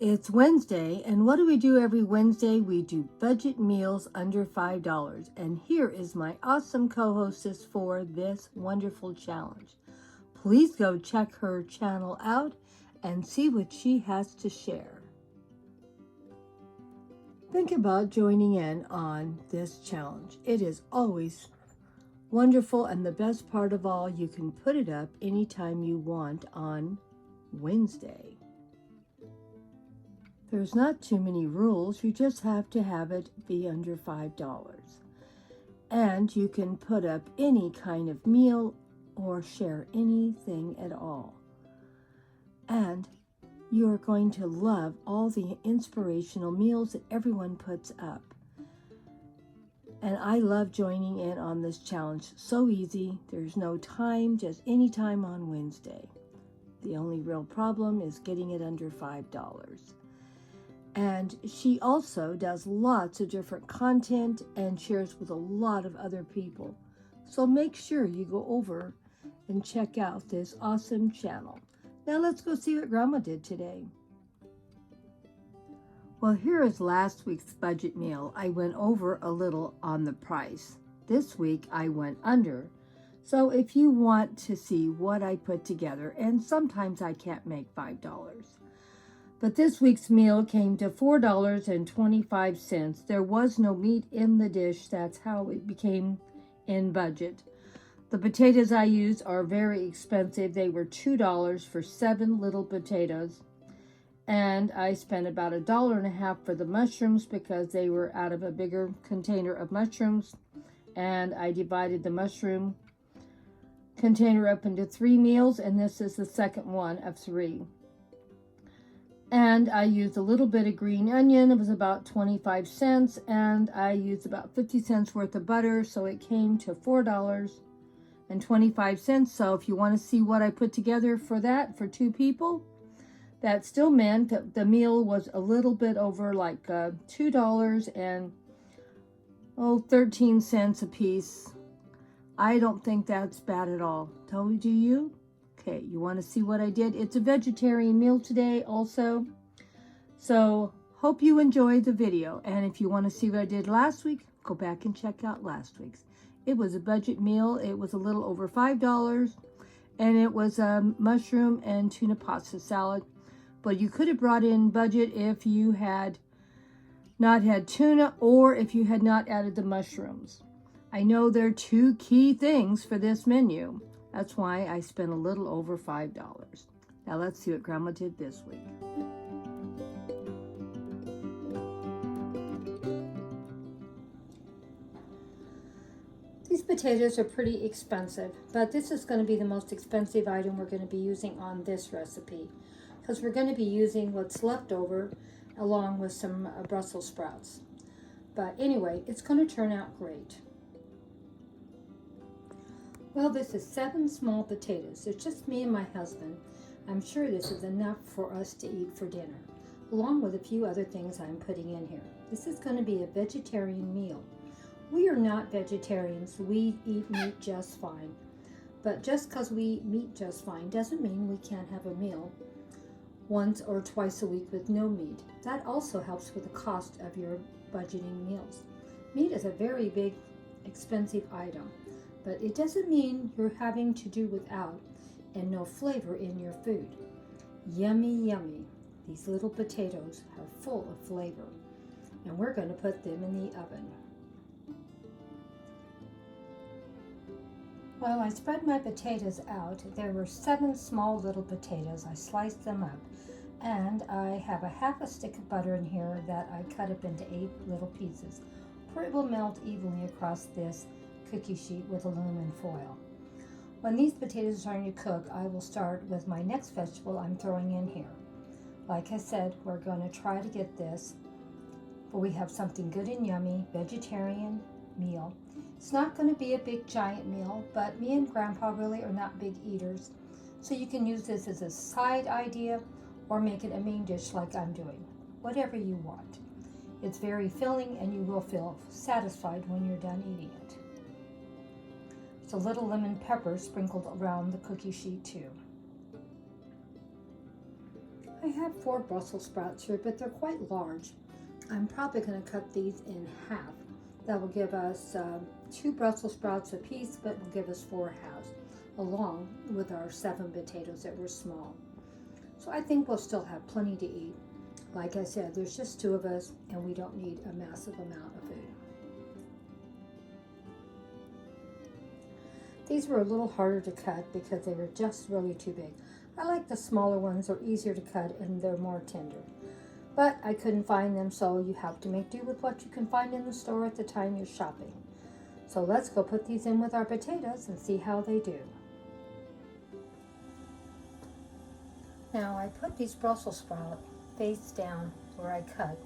It's Wednesday, and what do we do every Wednesday? We do budget meals under $5. And here is my awesome co hostess for this wonderful challenge. Please go check her channel out and see what she has to share. Think about joining in on this challenge. It is always wonderful, and the best part of all, you can put it up anytime you want on Wednesday. There's not too many rules. You just have to have it be under $5. And you can put up any kind of meal or share anything at all. And you're going to love all the inspirational meals that everyone puts up. And I love joining in on this challenge. So easy. There's no time, just any time on Wednesday. The only real problem is getting it under $5. And she also does lots of different content and shares with a lot of other people. So make sure you go over and check out this awesome channel. Now let's go see what Grandma did today. Well, here is last week's budget meal. I went over a little on the price. This week I went under. So if you want to see what I put together, and sometimes I can't make $5. But this week's meal came to $4.25. There was no meat in the dish. That's how it became in budget. The potatoes I used are very expensive. They were $2 for 7 little potatoes. And I spent about $1.50 for the mushrooms because they were out of a bigger container of mushrooms. And I divided the mushroom container up into 3 meals, and this is the second one of 3. And I used a little bit of green onion. It was about 25 cents. And I used about 50 cents worth of butter. So it came to $4.25. So if you want to see what I put together for that, for 2 people, that still meant that the meal was a little bit over like $2 and 13 cents a piece. I don't think that's bad at all. Do you? Okay, you want to see what I did? It's a vegetarian meal today also. So, hope you enjoyed the video. And if you want to see what I did last week, go back and check out last week's. It was a budget meal. It was a little over $5. And it was a mushroom and tuna pasta salad. But you could have brought in budget if you had not had tuna or if you had not added the mushrooms. I know there are 2 key things for this menu. That's why I spent a little over $5. Now let's see what Grandma did this week. These potatoes are pretty expensive, but this is going to be the most expensive item we're going to be using on this recipe, because we're going to be using what's left over along with some Brussels sprouts. But anyway, it's going to turn out great. Well, this is 7 small potatoes. It's just me and my husband. I'm sure this is enough for us to eat for dinner, along with a few other things I'm putting in here. This is going to be a vegetarian meal. We are not vegetarians. We eat meat just fine. But just because we eat meat just fine doesn't mean we can't have a meal once or twice a week with no meat. That also helps with the cost of your budgeting meals. Meat is a very big, expensive item. But it doesn't mean you're having to do without and no flavor in your food. Yummy, yummy. These little potatoes are full of flavor. And we're going to put them in the oven. Well, I spread my potatoes out. There were 7 small little potatoes. I sliced them up. And I have a half a stick of butter in here that I cut up into 8 little pieces. For it will melt evenly across this cookie sheet with aluminum foil. When these potatoes are starting to cook, I will start with my next vegetable I'm throwing in here. Like I said, we're going to try to get this, but we have something good and yummy, vegetarian meal. It's not going to be a big giant meal, but me and Grandpa really are not big eaters, so you can use this as a side idea or make it a main dish like I'm doing. Whatever you want. It's very filling and you will feel satisfied when you're done eating it. It's a little lemon pepper sprinkled around the cookie sheet too. I have 4 Brussels sprouts here, but they're quite large. I'm probably going to cut these in half. That will give us 2 Brussels sprouts a piece, but will give us 4 halves, along with our 7 potatoes that were small. So I think we'll still have plenty to eat. Like I said, there's just 2 of us, and we don't need a massive amount of food. These were a little harder to cut because they were just really too big. I like the smaller ones, they're easier to cut and they're more tender. But I couldn't find them, so you have to make do with what you can find in the store at the time you're shopping. So let's go put these in with our potatoes and see how they do. Now I put these Brussels sprouts face down where I cut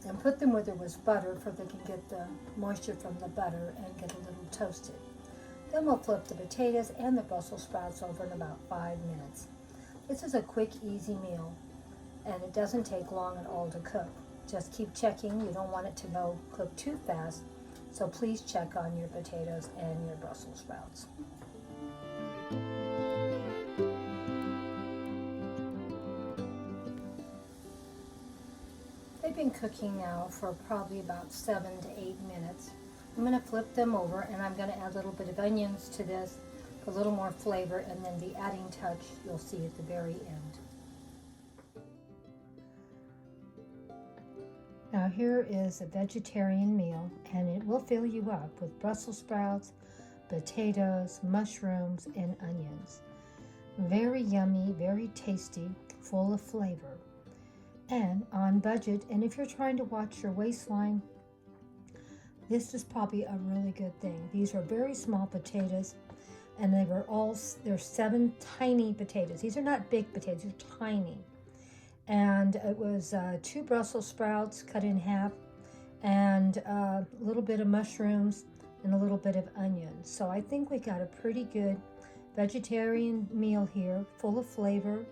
and put them where there was butter so they can get the moisture from the butter and get a little toasted. Then we'll flip the potatoes and the Brussels sprouts over in about 5 minutes. This is a quick, easy meal, and it doesn't take long at all to cook. Just keep checking. You don't want it to cook too fast, so please check on your potatoes and your Brussels sprouts. They've been cooking now for probably about 7 to 8 minutes. I'm going to flip them over, and I'm going to add a little bit of onions to this for a little more flavor, and then the adding touch you'll see at the very end. Now here is a vegetarian meal, and it will fill you up with Brussels sprouts, potatoes, mushrooms, and onions. Very yummy, very tasty, full of flavor, and on budget. And if you're trying to watch your waistline, this is probably a really good thing. These are very small potatoes, and they're 7 tiny potatoes. These are not big potatoes, they're tiny. And it was 2 Brussels sprouts cut in half, and a little bit of mushrooms, and a little bit of onions. So I think we got a pretty good vegetarian meal here, full of flavor,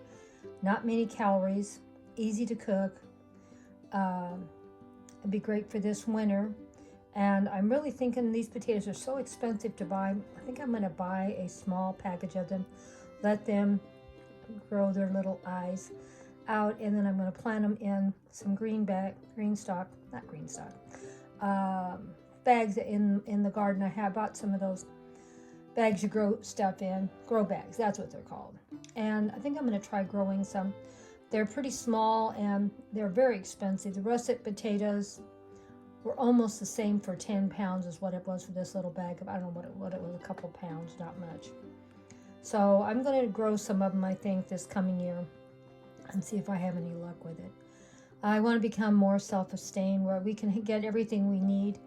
not many calories, easy to cook. It'd be great for this winter. And I'm really thinking these potatoes are so expensive to buy. I think I'm going to buy a small package of them, let them grow their little eyes out, and then I'm going to plant them in some bags in the garden. I have bought some of those bags you grow stuff in, grow bags, that's what they're called. And I think I'm going to try growing some. They're pretty small and they're very expensive. The russet potatoes were almost the same for 10 pounds as what it was for this little bag of, I don't know what it was, a couple pounds, not much. So I'm going to grow some of them, I think, this coming year and see if I have any luck with it. I want to become more self-sustained where we can get everything we need.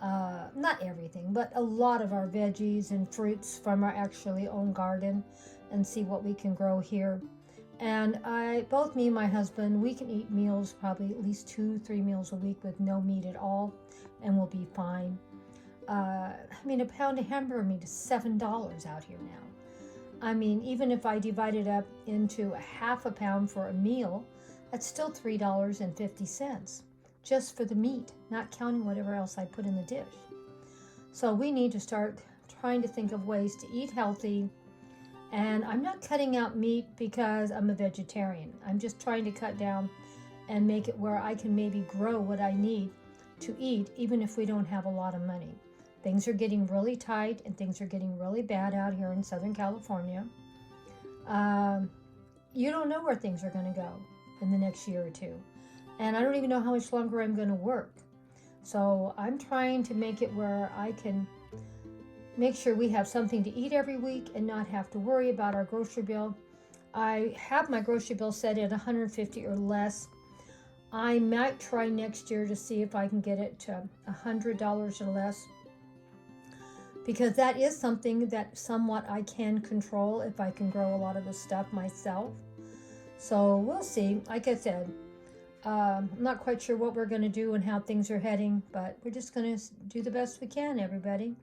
Not everything, but a lot of our veggies and fruits from our actually own garden, and see what we can grow here. And both me and my husband, we can eat meals, probably at least 2-3 meals a week with no meat at all, and we'll be fine. A pound of hamburger meat is $7 out here now. Even if I divide it up into a half a pound for a meal, that's still $3.50 just for the meat, not counting whatever else I put in the dish. So we need to start trying to think of ways to eat healthy. And I'm not cutting out meat because I'm a vegetarian. I'm just trying to cut down and make it where I can maybe grow what I need to eat, even if we don't have a lot of money. Things are getting really tight and things are getting really bad out here in Southern California. You don't know where things are going to go in the next year or two. And I don't even know how much longer I'm going to work. So I'm trying to make it where I can make sure we have something to eat every week and not have to worry about our grocery bill. I have my grocery bill set at $150 or less. I might try next year to see if I can get it to $100 or less, because that is something that somewhat I can control if I can grow a lot of the stuff myself. So we'll see. Like I said, I'm not quite sure what we're going to do and how things are heading, but we're just going to do the best we can, everybody.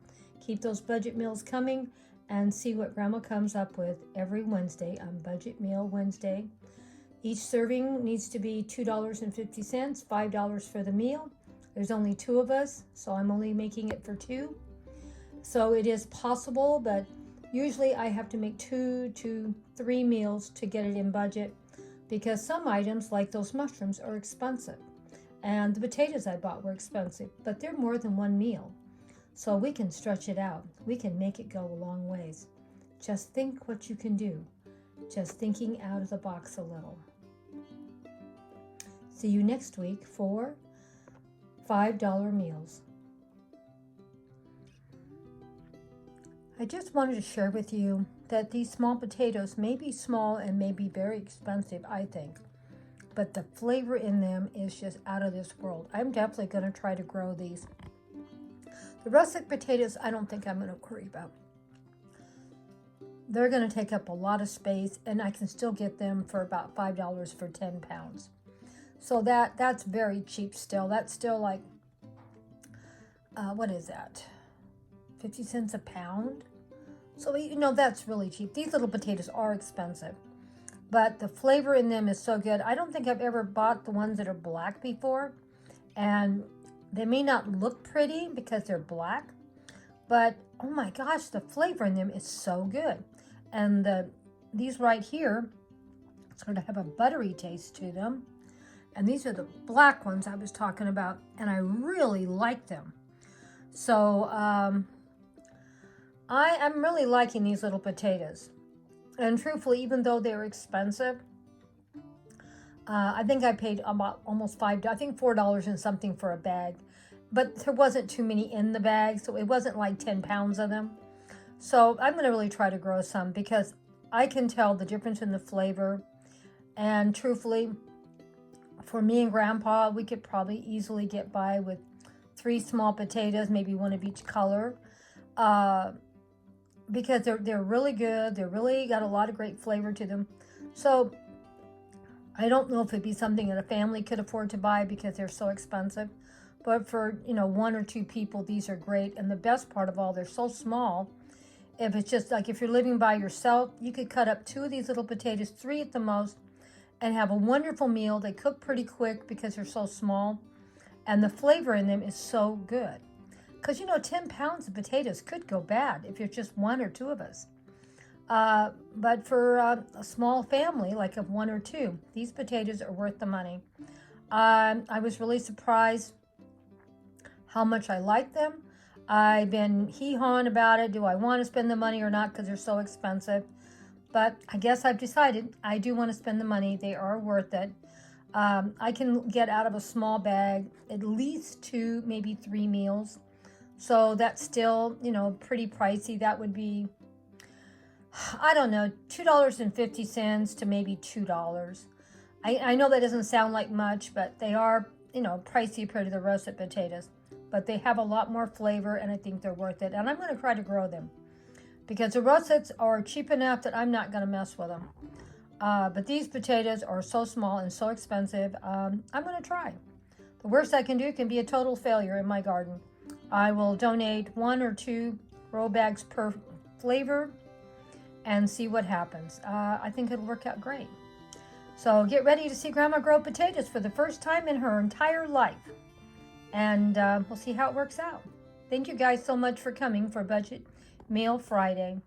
Keep those budget meals coming and see what Grandma comes up with every Wednesday on Budget Meal Wednesday. Each serving needs to be $2.50, $5 for the meal. There's only 2 of us, so I'm only making it for 2. So it is possible, but usually I have to make 2 to 3 meals to get it in budget because some items like those mushrooms are expensive. And the potatoes I bought were expensive, but they're more than one meal. So we can stretch it out. We can make it go a long ways. Just think what you can do. Just thinking out of the box a little. See you next week for $5 meals. I just wanted to share with you that these small potatoes may be small and may be very expensive, I think. But the flavor in them is just out of this world. I'm definitely going to try to grow these. The russet potatoes, I don't think I'm going to worry about. They're going to take up a lot of space, and I can still get them for about $5 for 10 pounds. So that's very cheap still. That's still like, what is that? 50 cents a pound? So, that's really cheap. These little potatoes are expensive, but the flavor in them is so good. I don't think I've ever bought the ones that are black before, and they may not look pretty because they're black, but oh my gosh, the flavor in them is so good. And these right here sort of have a buttery taste to them. And these are the black ones I was talking about, and I really like them. So I'm really liking these little potatoes. And truthfully, even though they're expensive, I think I paid about almost $5, I think $4 and something for a bag. But there wasn't too many in the bag, so it wasn't like 10 pounds of them. So I'm going to really try to grow some because I can tell the difference in the flavor. And truthfully, for me and Grandpa, we could probably easily get by with 3 small potatoes, maybe one of each color, because they're really good. They're really got a lot of great flavor to them. So I don't know if it'd be something that a family could afford to buy because they're so expensive. But for 1 or 2 people, these are great. And the best part of all, they're so small. If it's just like if you're living by yourself, you could cut up 2 of these little potatoes, 3 at the most, and have a wonderful meal. They cook pretty quick because they're so small. And the flavor in them is so good. Because, 10 pounds of potatoes could go bad if you're just 1 or 2 of us. But for a small family, like of 1 or 2, these potatoes are worth the money. I was really surprised how much I like them. I've been hee-hawing about it. Do I want to spend the money or not because they're so expensive? But I guess I've decided I do want to spend the money. They are worth it. I can get out of a small bag at least 2, maybe 3 meals. So that's still, pretty pricey. That would be, I don't know, $2.50 to maybe $2. I know that doesn't sound like much, but they are, pricey compared to the russet potatoes. But they have a lot more flavor, and I think they're worth it. And I'm going to try to grow them because the russets are cheap enough that I'm not going to mess with them. But these potatoes are so small and so expensive. I'm going to try. The worst I can do can be a total failure in my garden. I will donate 1 or 2 grow bags per flavor and see what happens. I think it'll work out great. So get ready to see Grandma grow potatoes for the first time in her entire life. And we'll see how it works out. Thank you guys so much for coming for Budget Meal Friday.